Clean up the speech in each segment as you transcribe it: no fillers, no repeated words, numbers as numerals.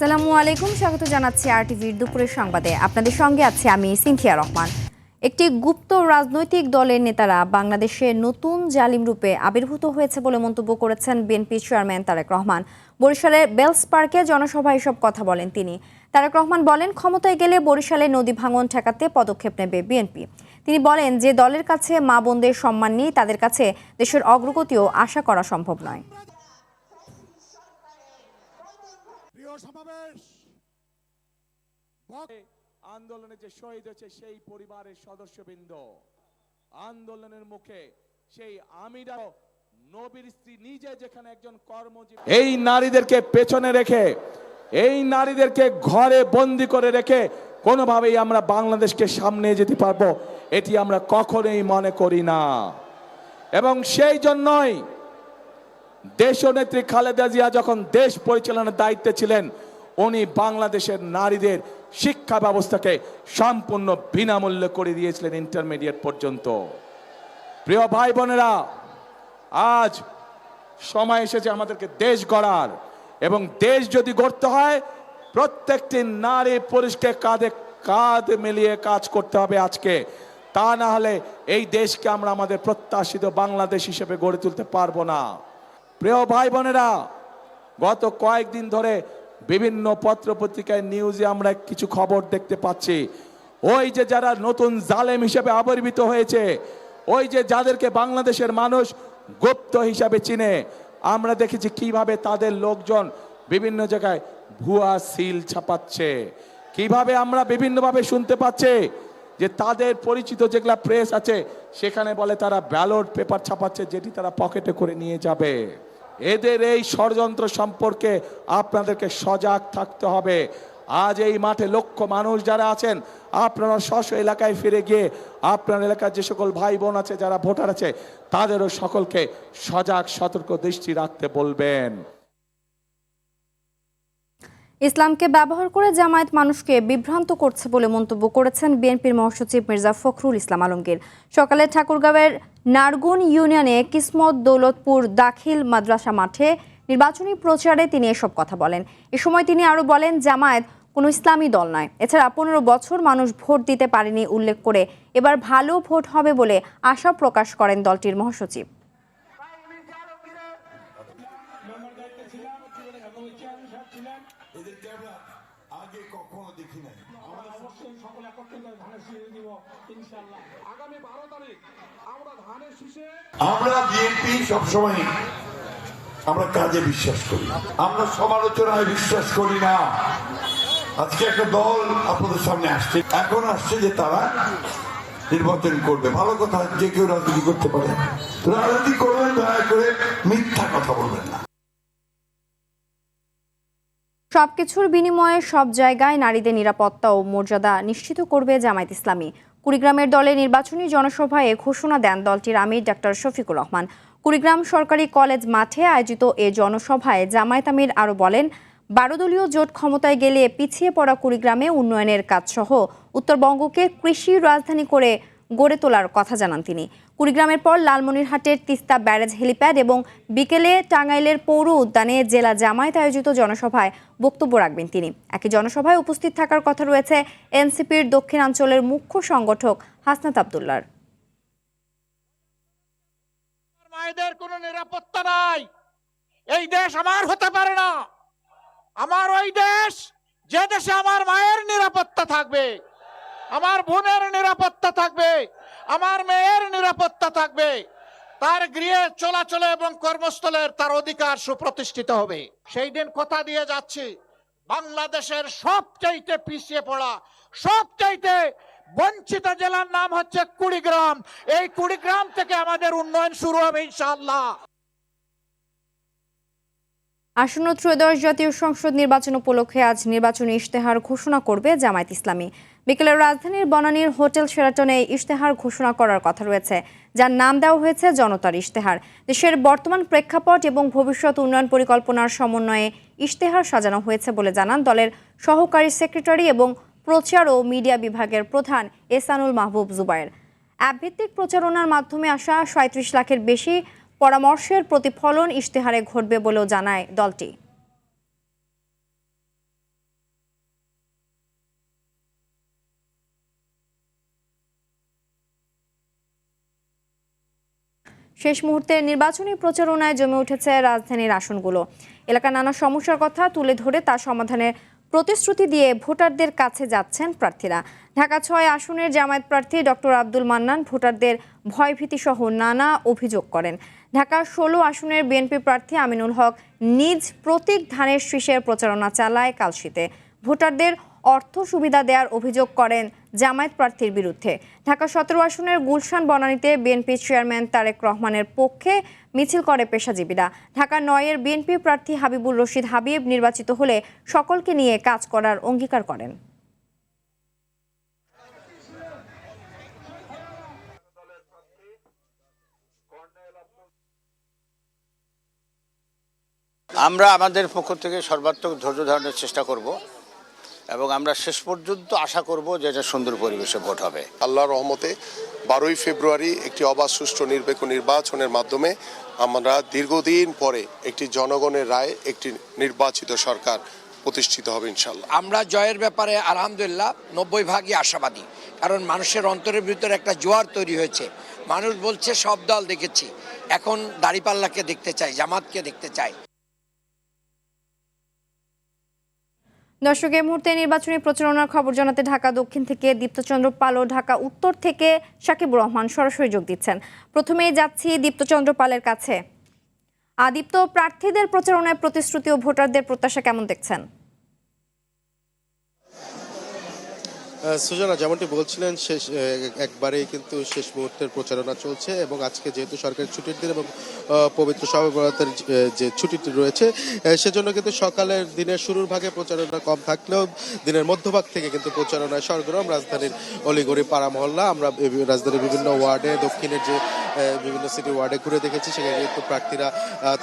আসসালামু আলাইকুম, স্বাগত জানাচ্ছি আরটিভির দুপুরের সংবাদে। আপনাদের সঙ্গে আছি আমি সিনথিয়া রহমান। একটি গুপ্ত রাজনৈতিক দলের নেতারা বাংলাদেশে নতুন জালিম রূপে আবির্ভূত হয়েছে বলে মন্তব্য করেছেন বিএনপি চেয়ারম্যান তারেক রহমান। বরিশালের বেলস পার্কে জনসভায় এসব কথা বলেন তিনি। তারেক রহমান বলেন, ক্ষমতায় গেলে বরিশালে নদী ভাঙন ঠেকাতে পদক্ষেপ নেবে বিএনপি। তিনি বলেন, যে দলের কাছে মা বোনদের সম্মান নেই তাদের কাছে দেশের অগ্রগতিও আশা করা সম্ভব নয়। আন্দোলনে যে শহীদ হয়েছে সেই পরিবারের সদস্যবৃন্দ, আন্দোলনের মুখে সেই আমিরাও নবীর স্ত্রী নিজে যেখানে একজন কর্মজীবী, এই নারীদেরকে পেছনে রেখে, এই নারীদেরকে ঘরে বন্দি করে রেখে কোনোভাবেই আমরা বাংলাদেশকে সামনে যেতে পারবো এটি আমরা কখনোই মনে করি না। এবং সেই জন্যই দেশনেত্রী খালেদা জিয়া যখন দেশ পরিচালনার দায়িত্বে ছিলেন, উনি বাংলাদেশের নারীদের শিক্ষা ব্যবস্থাকে সম্পূর্ণ বিনামূল্যে করে দিয়েছিলেন ইন্টারমিডিয়েট পর্যন্ত। প্রিয় ভাই বোনেরা, আজ সময় এসেছে আমাদেরকে দেশ গড়ার, এবং দেশ যদি গড়তে হয় প্রত্যেকটি নারী পুরুষকে কাঁধে কাঁধ মিলিয়ে কাজ করতে হবে আজকে। তা না হলে এই দেশকে আমরা আমাদের প্রত্যাশিত বাংলাদেশ হিসেবে গড়ে তুলতে পারবো না। প্রিয় ভাই বোনেরা, গত কয়েকদিন ধরে বিভিন্ন পত্র পত্রিকায় নিউজে আমরা কিছু খবর দেখতে পাচ্ছি। ওই যে যারা নতুন জালেম হিসেবে আবির্ভূত হয়েছে, ওই যে যাদেরকে বাংলাদেশের মানুষ গুপ্ত হিসাবে চিনে, আমরা দেখেছি কিভাবে তাদের লোকজন বিভিন্ন জায়গায় ভুয়া সিল ছাপাচ্ছে। কিভাবে আমরা বিভিন্নভাবে শুনতে পাচ্ছি যে তাদের পরিচিত যেগুলা প্রেস আছে সেখানে বলে তারা ব্যালট পেপার ছাপাচ্ছে, যেটি তারা পকেটে করে নিয়ে যাবে। এদের এই ষড়যন্ত্র সম্পর্কে আপনাদেরকে সজাগ থাকতে হবে। আজ এই মাঠে লক্ষ মানুষ যারা আছেন, আপনারা স্ব এলাকায় ফিরে গিয়ে আপনার এলাকার যে সকল ভাই বোন আছে, যারা ভোটার আছে, তাদেরও সকলকে সজাগ সতর্ক দৃষ্টি রাখতে বলবেন। ইসলামকে ব্যবহার করে জামায়াত মানুষকে বিভ্রান্ত করছে বলে মন্তব্য করেছেন বিএনপির মহাসচিব মির্জা ফখরুল ইসলাম আলমগীর। সকালে ঠাকুরগাঁওয়ের নারগুন ইউনিয়নে কিসমত দৌলতপুর দাখিল মাদ্রাসা মাঠে নির্বাচনী প্রচারে তিনি এসব কথা বলেন। এ সময় তিনি আরও বলেন, জামায়াত কোনো ইসলামী দল নয়। এছাড়া 15 বছর মানুষ ভোট দিতে পারেনি উল্লেখ করে এবার ভালো ভোট হবে বলে আশা প্রকাশ করেন দলটির মহাসচিব। আমরা বিএনপি সবসময় আমরা কাজে বিশ্বাস করি, আমরা সমালোচনায় বিশ্বাস করি না। আজকে একটা দল আপনাদের সামনে আসছে, এখন আসছে যে তারা নির্বাচন করবে। ভালো কথা, যে কেউ রাজনীতি করতে পারে, রাজনীতি করবেন, দয়া করে মিথ্যা কথা বলবেন না। সবকিছুর বিনিময়ে সব জায়গায় নারীদের নিরাপত্তা ও মর্যাদা নিশ্চিত করবে জামায়াত ইসলামী। কুড়িগ্রামের দলের নির্বাচনী জনসভায় ঘোষণা দেন দলটির আমির ডাক্তার শফিকুর রহমান। কুড়িগ্রাম সরকারি কলেজ মাঠে আয়োজিত এ জনসভায় জামায়াত আমির আরও বলেন, 12 দলীয় জোট ক্ষমতায় গেলে পিছিয়ে পড়া কুড়িগ্রামে উন্নয়নের কাজসহ উত্তরবঙ্গকে কৃষি রাজধানী করে গড়ে তোলার কথা জানান তিনি। কুড়িগ্রামের পর লালমনিরহাটের তিস্তা ব্যারেজ হেলিপ্যাড এবং বিকেলে টাঙ্গাইলের পৌর উদ্যানে জেলা জামায়াত আয়োজিত জনসভায় বক্তব্য রাখবেন তিনি। একই জনসভায় উপস্থিত থাকার কথা রয়েছে এনসিপির দক্ষিণাঞ্চলের মুখ্য সংগঠক হাসনাত আব্দুল্লাহর। মায়েদের কোনো নিরাপত্তা নাই, এই দেশ আমার হতে পারে না। আমার ওই দেশ, যে দেশে আমার মায়ের নিরাপত্তা থাকবে, আমার বোনের নিরাপত্তা থাকবে, আমার মেয়ের নিরাপত্তা থাকবে, তার গৃহে চলাচলে এবং কর্মস্থলের তার অধিকার সুপ্রতিষ্ঠিত হবে। সেই দিন কথা দিয়ে যাচ্ছি, বাংলাদেশের সবচাইতে পিছিয়ে পড়া, সবচাইতে বঞ্চিত জেলার নাম হচ্ছে কুড়িগ্রাম। এই কুড়িগ্রাম থেকে আমাদের উন্নয়ন শুরু হবে ইনশাআল্লাহ। আসন্ন ত্রয়োদশ জাতীয় সংসদ নির্বাচন উপলক্ষে আজ নির্বাচনী ইশতেহার ঘোষণা করবে জামায়াত ইসলামী। বিকেলে রাজধানীর বনানীর হোটেল শেরাটনে ইশতেহার ঘোষণা করার কথা রয়েছে, যার নাম দেওয়া হয়েছে জনতার ইশতেহার। দেশের বর্তমান প্রেক্ষাপট এবং ভবিষ্যৎ উন্নয়ন পরিকল্পনার সমন্বয়ে ইশতেহার সাজানো হয়েছে বলে জানান দলের সহকারী সেক্রেটারি এবং প্রচার ও মিডিয়া বিভাগের প্রধান এহসানুল মাহবুব জুবায়ের। অ্যাপভিত্তিক প্রচারণার মাধ্যমে আসা 37 লাখের বেশি পরামর্শের প্রতিফলন ইশতেহারে ঘটবে বলেও জানায় দলটি। শেষ মুহূর্তে নির্বাচনী প্রচারণায় জমে উঠেছে রাজধানীর আসনগুলো। এলাকার নানা সমস্যার কথা তুলে ধরে তার সমাধানের প্রতিশ্রুতি দিয়ে ভোটারদের কাছে যাচ্ছেন প্রার্থীরা। ঢাকা ৬ আসনের জামায়াত প্রার্থী ডক্টর আব্দুল মান্নান ভোটারদের ভয়ভীতি সহ নানা অভিযোগ করেন। ঢাকা ১৬ আসনের বিএনপি প্রার্থী আমিনুল হক নিজ প্রতীক ধানের শীষের প্রচারণা চালায় কালশীতে। ভোটারদের অর্থ সুবিধা দেওয়ার অভিযোগ করেন জামায়াত প্রার্থীর বিরুদ্ধে। ঢাকা ১৭ আসনের গুলশান বনানীতে বিএনপি চেয়ারম্যান তারেক রহমানের পক্ষে মিছিল করে পেশাজীবীরা। ঢাকা ৯-এর বিএনপি প্রার্থী হাবিবুর রশিদ হাবিব নির্বাচিত হলে সকলকে নিয়ে কাজ করার অঙ্গীকার করেন। আমরা আমাদের পক্ষ থেকে সর্বাত্মক ধৈর্য ধারণের চেষ্টা করব এবং আমরা শেষ পর্যন্ত আশা করব যে এটা সুন্দর পরিবেশে ভোট হবে। আল্লাহর রহমতে 12ই ফেব্রুয়ারি একটি অবাধ সুষ্ঠু নিরপেক্ষ নির্বাচনের মাধ্যমে আমরা দীর্ঘদিন পরে একটি জনগণের রায় একটি নির্বাচিত সরকার প্রতিষ্ঠিত হবে ইনশাল্লাহ। আমরা জয়ের ব্যাপারে আলহামদুলিল্লাহ 90% আশাবাদী, কারণ মানুষের অন্তরের ভিতরে একটা জোয়ার তৈরি হয়েছে। মানুষ বলছে সব দল দেখেছি, এখন দাঁড়িপাল্লাকে দেখতে চাই, জামাতকে দেখতে চাই। দর্শক, এই মুহূর্তে নির্বাচনী প্রচারণার খবর জানাতে ঢাকা দক্ষিণ থেকে দীপ্তচন্দ্র পাল ও ঢাকা উত্তর থেকে সাকিবুর রহমান সরাসরি যোগ দিচ্ছেন। প্রথমেই যাচ্ছি দীপ্তচন্দ্র পালের কাছে। দীপ্ত, প্রার্থীদের প্রচারণায় প্রতিশ্রুতি ও ভোটারদের প্রত্যাশা কেমন দেখছেন? সুজনা, যেমনটি বলছিলেন, একবারেই কিন্তু শেষ মুহূর্তের প্রচারণা চলছে এবং আজকে যেহেতু সরকারি ছুটির দিন এবং পবিত্র শবে বরাতের যে ছুটিটি রয়েছে, সেজন্য কিন্তু সকালের দিনের শুরুর ভাগে প্রচারণা কম থাকলেও দিনের মধ্যভাগ থেকে কিন্তু প্রচারণায় সরগরম রাজধানীর অলিগলি পাড়া মহল্লা। আমরা রাজধানীর বিভিন্ন ওয়ার্ডে, দক্ষিণের যে বিভিন্ন সিটি ওয়ার্ডে ঘুরে দেখেছি, সেখানে কিন্তু প্রার্থীরা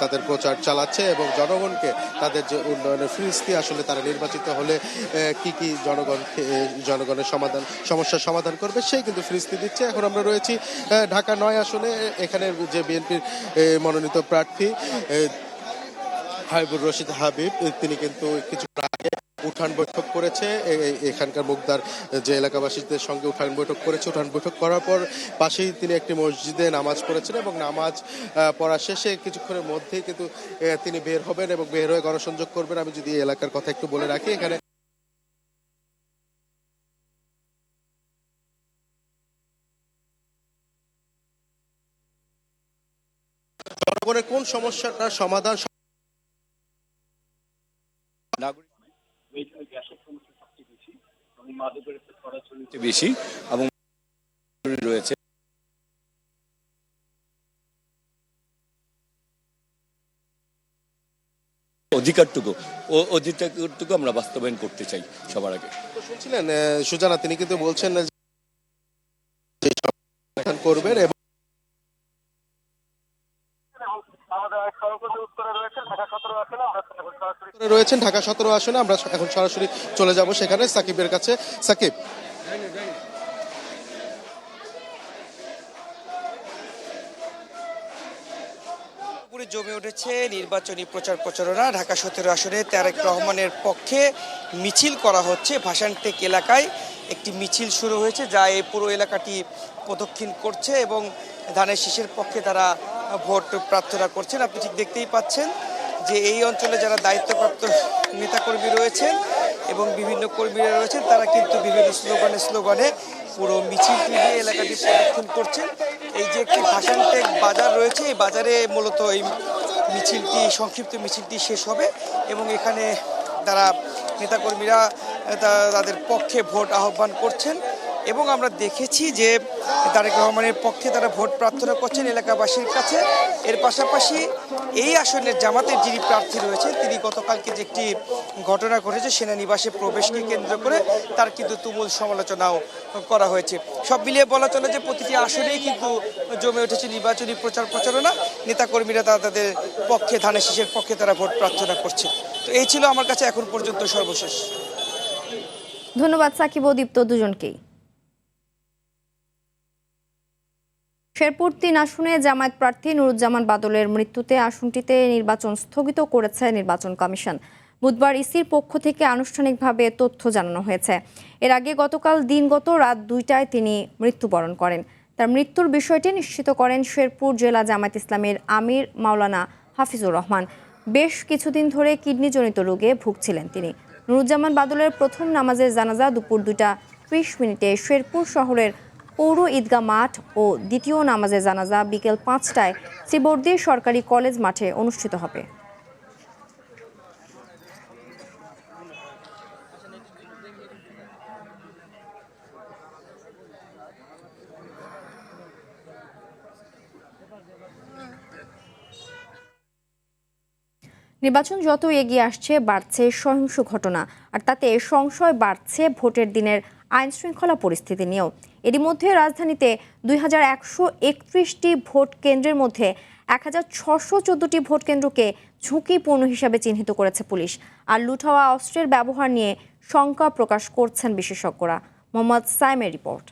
তাদের প্রচার চালাচ্ছে এবং জনগণকে তাদের যে উন্নয়নের ফিরিস্তি, আসলে তারা নির্বাচিত হলে কি কি জনগণের সমস্যার সমাধান করবে সেই কিন্তু ফিরিস্তি দিচ্ছে। এখন আমরা রয়েছি ঢাকা ৯ আসনে। এখানে যে বিএনপির মনোনীত প্রার্থী হাবিবুর রশিদ হাবিব, তিনি কিন্তু কিছু আগে উঠান বৈঠক করেছে। এখানকার মুগদার যে এলাকাবাসীদের সঙ্গে উঠান বৈঠক করেছে। উঠান বৈঠক করার পর পাশেই তিনি একটি মসজিদে নামাজ পড়েছেন এবং নামাজ পড়া শেষে কিছুক্ষণের মধ্যেই কিন্তু তিনি বের হবেন এবং বের হয়ে গণসংযোগ করবেন। আমি যদি এই এলাকার কথা একটু বলে রাখি, এখানে জনগণের কোন সমস্যাটার সমাধান বেশি এবং রয়েছে অধিকারটুকু আমরা বাস্তবায়ন করতে চাই সবার আগে। শুনছিলেন সুজানা, তিনি কিন্তু বলছেন করবেন এবং রয়েছেন ঢাকা ১৭ আসনে। আমরা এখন সরাসরি চলে যাব সেখানে সাকিবের কাছে। সাকিব, জমে উঠেছে নির্বাচনী প্রচারণা। ঢাকা ১৭ আসনে তারেক রহমানের পক্ষে মিছিল করা হচ্ছে। ভাসানটেক এলাকায় একটি মিছিল শুরু হয়েছে, যা এই পুরো এলাকাটি প্রদক্ষিণ করছে এবং ধানের শীষের পক্ষে তারা ভোট প্রার্থনা করছেন। আপনি ঠিক দেখতেই পাচ্ছেন যে এই অঞ্চলে যারা দায়িত্বপ্রাপ্ত নেতাকর্মী রয়েছেন এবং বিভিন্ন কর্মীরা রয়েছেন, তারা কিন্তু বিভিন্ন স্লোগানে পুরো মিছিলটি নিয়ে এলাকাটি প্রদক্ষিণ করছেন। এই যে একটি ভাসানটেক বাজার রয়েছে, এই বাজারে মূলত এই সংক্ষিপ্ত মিছিলটি শেষ হবে এবং এখানে তারা নেতাকর্মীরা তাদের পক্ষে ভোট আহ্বান করছেন এবং আমরা দেখেছি যে তারেক রহমানের পক্ষে তারা ভোট প্রার্থনা করছেন এলাকাবাসীর কাছে। এর পাশাপাশি এই আসনের জামাতের যিনি প্রার্থী রয়েছেন, তিনি গতকালকে যে একটি ঘটনা ঘটেছে সেনানিবাসে প্রবেশকে কেন্দ্র করে তার কিন্তু তুমুল সমালোচনাও করা হয়েছে। সব মিলিয়ে বলা চলে যে প্রতিটি আসনেই কিন্তু জমে উঠেছে নির্বাচনী প্রচারণা। নেতাকর্মীরা তাদের পক্ষে, ধানের শীষের পক্ষে তারা ভোট প্রার্থনা করছে। তো এই ছিল আমার কাছে এখন পর্যন্ত সর্বশেষ। ধন্যবাদ সাকিব ও দীপ্ত দুজনকেই। শেরপুর ৩ আসনে জামায়াত প্রার্থী নুরুজ্জামান বাদলের মৃত্যুতে আসনটিতে নির্বাচন স্থগিত করেছে নির্বাচন কমিশন। বুধবার ইসির পক্ষ থেকে আনুষ্ঠানিকভাবে তথ্য জানানো হয়েছে। এর আগে গতকাল দিনগত রাত ২টায় তিনি মৃত্যুবরণ করেন। তার মৃত্যুর বিষয়টি নিশ্চিত করেন শেরপুর জেলা জামায়াত ইসলামীর আমির মাওলানা হাফিজুর রহমান। বেশ কিছুদিন ধরে কিডনিজনিত রোগে ভুগছিলেন তিনি। নুরুজ্জামান বাদলের প্রথম নামাজের জানাজা দুপুর 2:20 শেরপুর শহরের পৌর ঈদগাহ মাঠ ও দ্বিতীয় নামাজের জানাজা বিকেল 5টায় শ্রীবর্দী সরকারি কলেজ মাঠে অনুষ্ঠিত হবে। নির্বাচন যত এগিয়ে আসছে বাড়ছে সহিংস ঘটনা, আর তাতে সংশয় বাড়ছে ভোটের দিনের আইন শৃঙ্খলা পরিস্থিতি নিয়েও। এরই মধ্যে রাজধানীতে 2131টি ভোট কেন্দ্রের মধ্যে 1614টি ভোট কেন্দ্রকে ঝুঁকিপূর্ণ হিসাবে চিহ্নিত করেছে পুলিশ। আর লুট হওয়া অস্ত্রের ব্যবহার নিয়ে শঙ্কা প্রকাশ করছেন বিশেষজ্ঞরা। মোহাম্মদ সাইমের রিপোর্ট।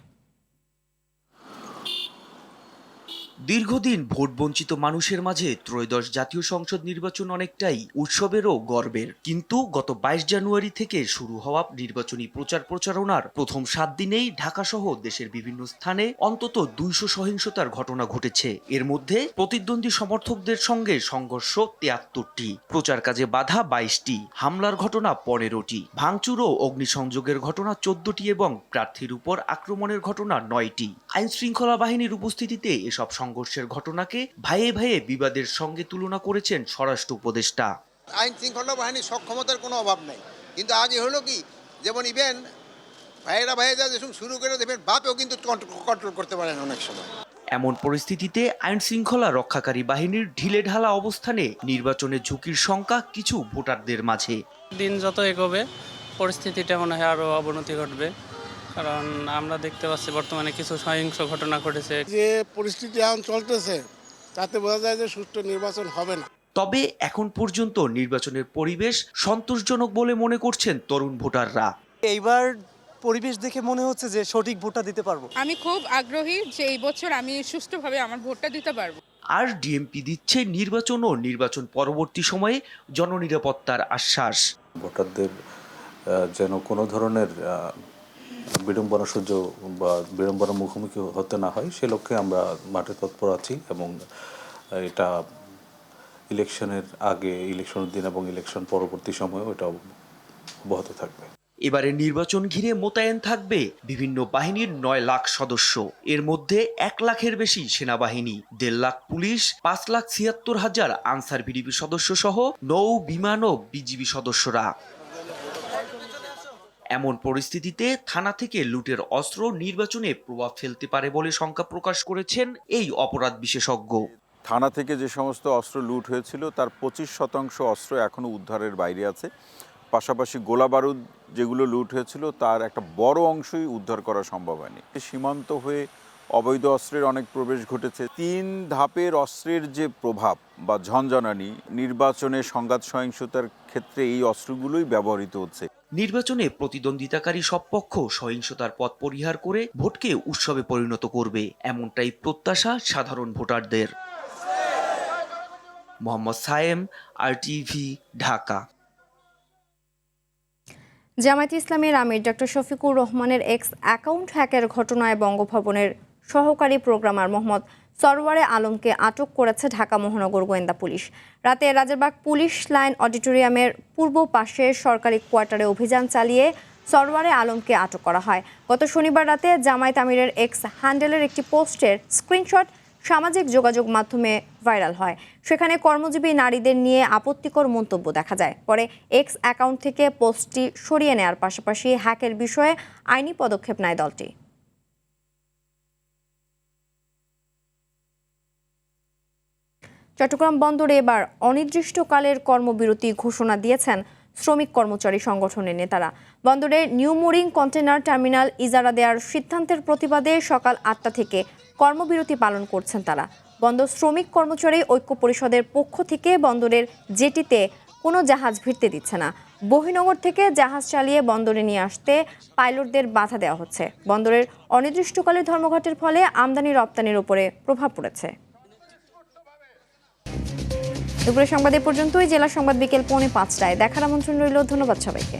দীর্ঘদিন ভোট বঞ্চিত মানুষের মাঝে ত্রয়োদশ জাতীয় সংসদ নির্বাচন অনেকটাই উৎসবেরও গর্বের। কিন্তু গত 22 জানুয়ারি থেকে শুরু হওয়া নির্বাচনী প্রচারণার প্রথম 7 দিনেই ঢাকা সহ দেশের বিভিন্ন স্থানে অন্তত 200 সহিংসতার ঘটনা ঘটেছে। এর মধ্যে প্রতিদ্বন্দ্বী সমর্থকদের সঙ্গে সংঘর্ষ 73টি, প্রচার কাজে বাধা 22টি, হামলার ঘটনা 15টি, ভাঙচুর ও অগ্নিসংযোগের ঘটনা 14টি এবং প্রার্থীর উপর আক্রমণের ঘটনা 9টি। আইন শৃঙ্খলা বাহিনীর উপস্থিতিতে এসব সংঘর্ষের ঘটনাকে ভাইয়ে ভাইয়ে বিবাদের সঙ্গে তুলনা করেছেন স্বরাষ্ট্র উপদেষ্টা। আইন শৃঙ্খলা বাহিনীর সক্ষমতার কোনো অভাব নেই, কিন্তু আগে হলো কি, যেমন ইভেন ভাইয়েরা যা শুরু করে দেবেন, বাপেও কিন্তু কন্ট্রোল করতে পারেন অনেক সময়। এমন পরিস্থিতিতে আইন শৃঙ্খলা রক্ষাকারী বাহিনীর ঢিলেঢালা অবস্থানে নির্বাচনে ঝুঁকির শঙ্কা কিছু ভোটারদের মাঝে। দিন যত এগোবে পরিস্থিতিটা মনে হয় আরো অবনতি ঘটবে, কারণ আমরা দেখতে পাচ্ছি বর্তমানে কিছু সহিংস ঘটনা ঘটেছে। যে পরিস্থিতি এখন চলতেছে তাতে বোঝা যায় যে সুষ্ঠু নির্বাচন হবে না। তবে এখন পর্যন্ত নির্বাচনের পরিবেশ সন্তোষজনক বলে মনে করছেন তরুণ ভোটাররা। এইবার পরিবেশ দেখে মনে হচ্ছে যে সঠিক ভোটটা দিতে পারবো। আমি খুব আগ্রহী যে এই বছর আমি সুষ্ঠুভাবে আমার ভোটটা দিতে পারবো। আর ডিএমপি দিচ্ছে নির্বাচন ও নির্বাচন পরবর্তী সময়ে জননিরাপত্তার আশ্বাস। ভোটারদের যেন কোনো ধরনের বিড়ম্বনা সহ্য বা বিড়ম্বনার মুখোমুখি হতে না হয়, সে লক্ষ্যে আমরা মাঠে তৎপর আছি এবং এটা ইলেকশনের আগে, ইলেকশনের দিন এবং ইলেকশন পরবর্তী সময়েও এটা অব্যাহত থাকবে। এবারে নির্বাচন ঘিরে মোতায়েন থাকবে বিভিন্ন বাহিনীর 9 লাখ সদস্য। এর মধ্যে 1 লাখের বেশি সেনাবাহিনী, 1.5 লাখ পুলিশ, 5,76,000 আনসার ভিডিপি সদস্য সহ নৌ, বিমান ও বিজিবি সদস্যরা। এমন পরিস্থিতিতে থানা থেকে লুটের অস্ত্র নির্বাচনে প্রভাব ফেলতে পারে বলে শঙ্কা প্রকাশ করেছেন এই অপরাধ বিশেষজ্ঞ। থানা থেকে যে সমস্ত অস্ত্র লুট হয়েছিল তার 25% অস্ত্র এখনো উদ্ধারের বাইরে আছে। পাশাপাশি গোলা বারুদ যেগুলো লুট হয়েছিল তার একটা বড় অংশই উদ্ধার করা সম্ভব হয়নি। সীমান্ত হয়ে অবৈধ অস্ত্রের অনেক প্রবেশ ঘটেছে। 3 ধাপের অস্ত্রের যে প্রভাব বা ঝনঝনানি, নির্বাচনে সংঘাত সহিংসতার ক্ষেত্রে এই অস্ত্রগুলোই ব্যবহৃত হচ্ছে। নির্বাচনে প্রতিদ্বন্দ্বিতাকারী সব পক্ষ সহিংসতার পথ পরিহার করে ভোটকে উৎসবে পরিণত করবে, এমনটাই প্রত্যাশা সাধারণ ভোটারদের। মোহাম্মদ সায়েম, RTV, ঢাকা। জামায়াত ইসলামের আমির ডক্টর শফিকুর রহমানের এক্স অ্যাকাউন্ট হ্যাকের ঘটনায় বঙ্গভবনের সহকারী প্রোগ্রামার মোহাম্মদ সরওয়ারে আলমকে আটক করেছে ঢাকা মহানগর গোয়েন্দা পুলিশ। রাতে রাজারবাগ পুলিশ লাইন অডিটোরিয়ামের পূর্ব পাশে সরকারি কোয়ার্টারে অভিযান চালিয়ে সরওয়ারে আলমকে আটক করা হয়। গত শনিবার রাতে জামায়াত আমিরের এক্স হ্যান্ডেলের একটি পোস্টের স্ক্রিনশট সামাজিক যোগাযোগ মাধ্যমে ভাইরাল হয়। সেখানে কর্মজীবী নারীদের নিয়ে আপত্তিকর মন্তব্য দেখা যায়। পরে এক্স অ্যাকাউন্ট থেকে পোস্টটি সরিয়ে নেওয়ার পাশাপাশি হ্যাকের বিষয়ে আইনি পদক্ষেপ নেয় দলটি। চট্টগ্রাম বন্দরে এবার অনির্দিষ্টকালের কর্মবিরতি ঘোষণা দিয়েছেন শ্রমিক কর্মচারী সংগঠনের নেতারা। বন্দরের নিউ মুরিং কন্টেনার টার্মিনাল ইজারা দেওয়ার সিদ্ধান্তের প্রতিবাদে সকাল 8টা থেকে কর্মবিরতি পালন করছেন তারা। বন্দর শ্রমিক কর্মচারী ঐক্য পরিষদের পক্ষ থেকে বন্দরের জেটিতে কোনো জাহাজ ভিড়তে দিচ্ছে না। বহিনগর থেকে জাহাজ চালিয়ে বন্দরে নিয়ে আসতে পাইলটদের বাধা দেওয়া হচ্ছে। বন্দরের অনির্দিষ্টকালের ধর্মঘটের ফলে আমদানি রপ্তানির উপরে প্রভাব পড়েছে। দুপুরের সংবাদ এ পর্যন্তই। জেলা সংবাদ বিকেল 4:45টায় দেখার আমন্ত্রণ রইল। ধন্যবাদ সবাইকে।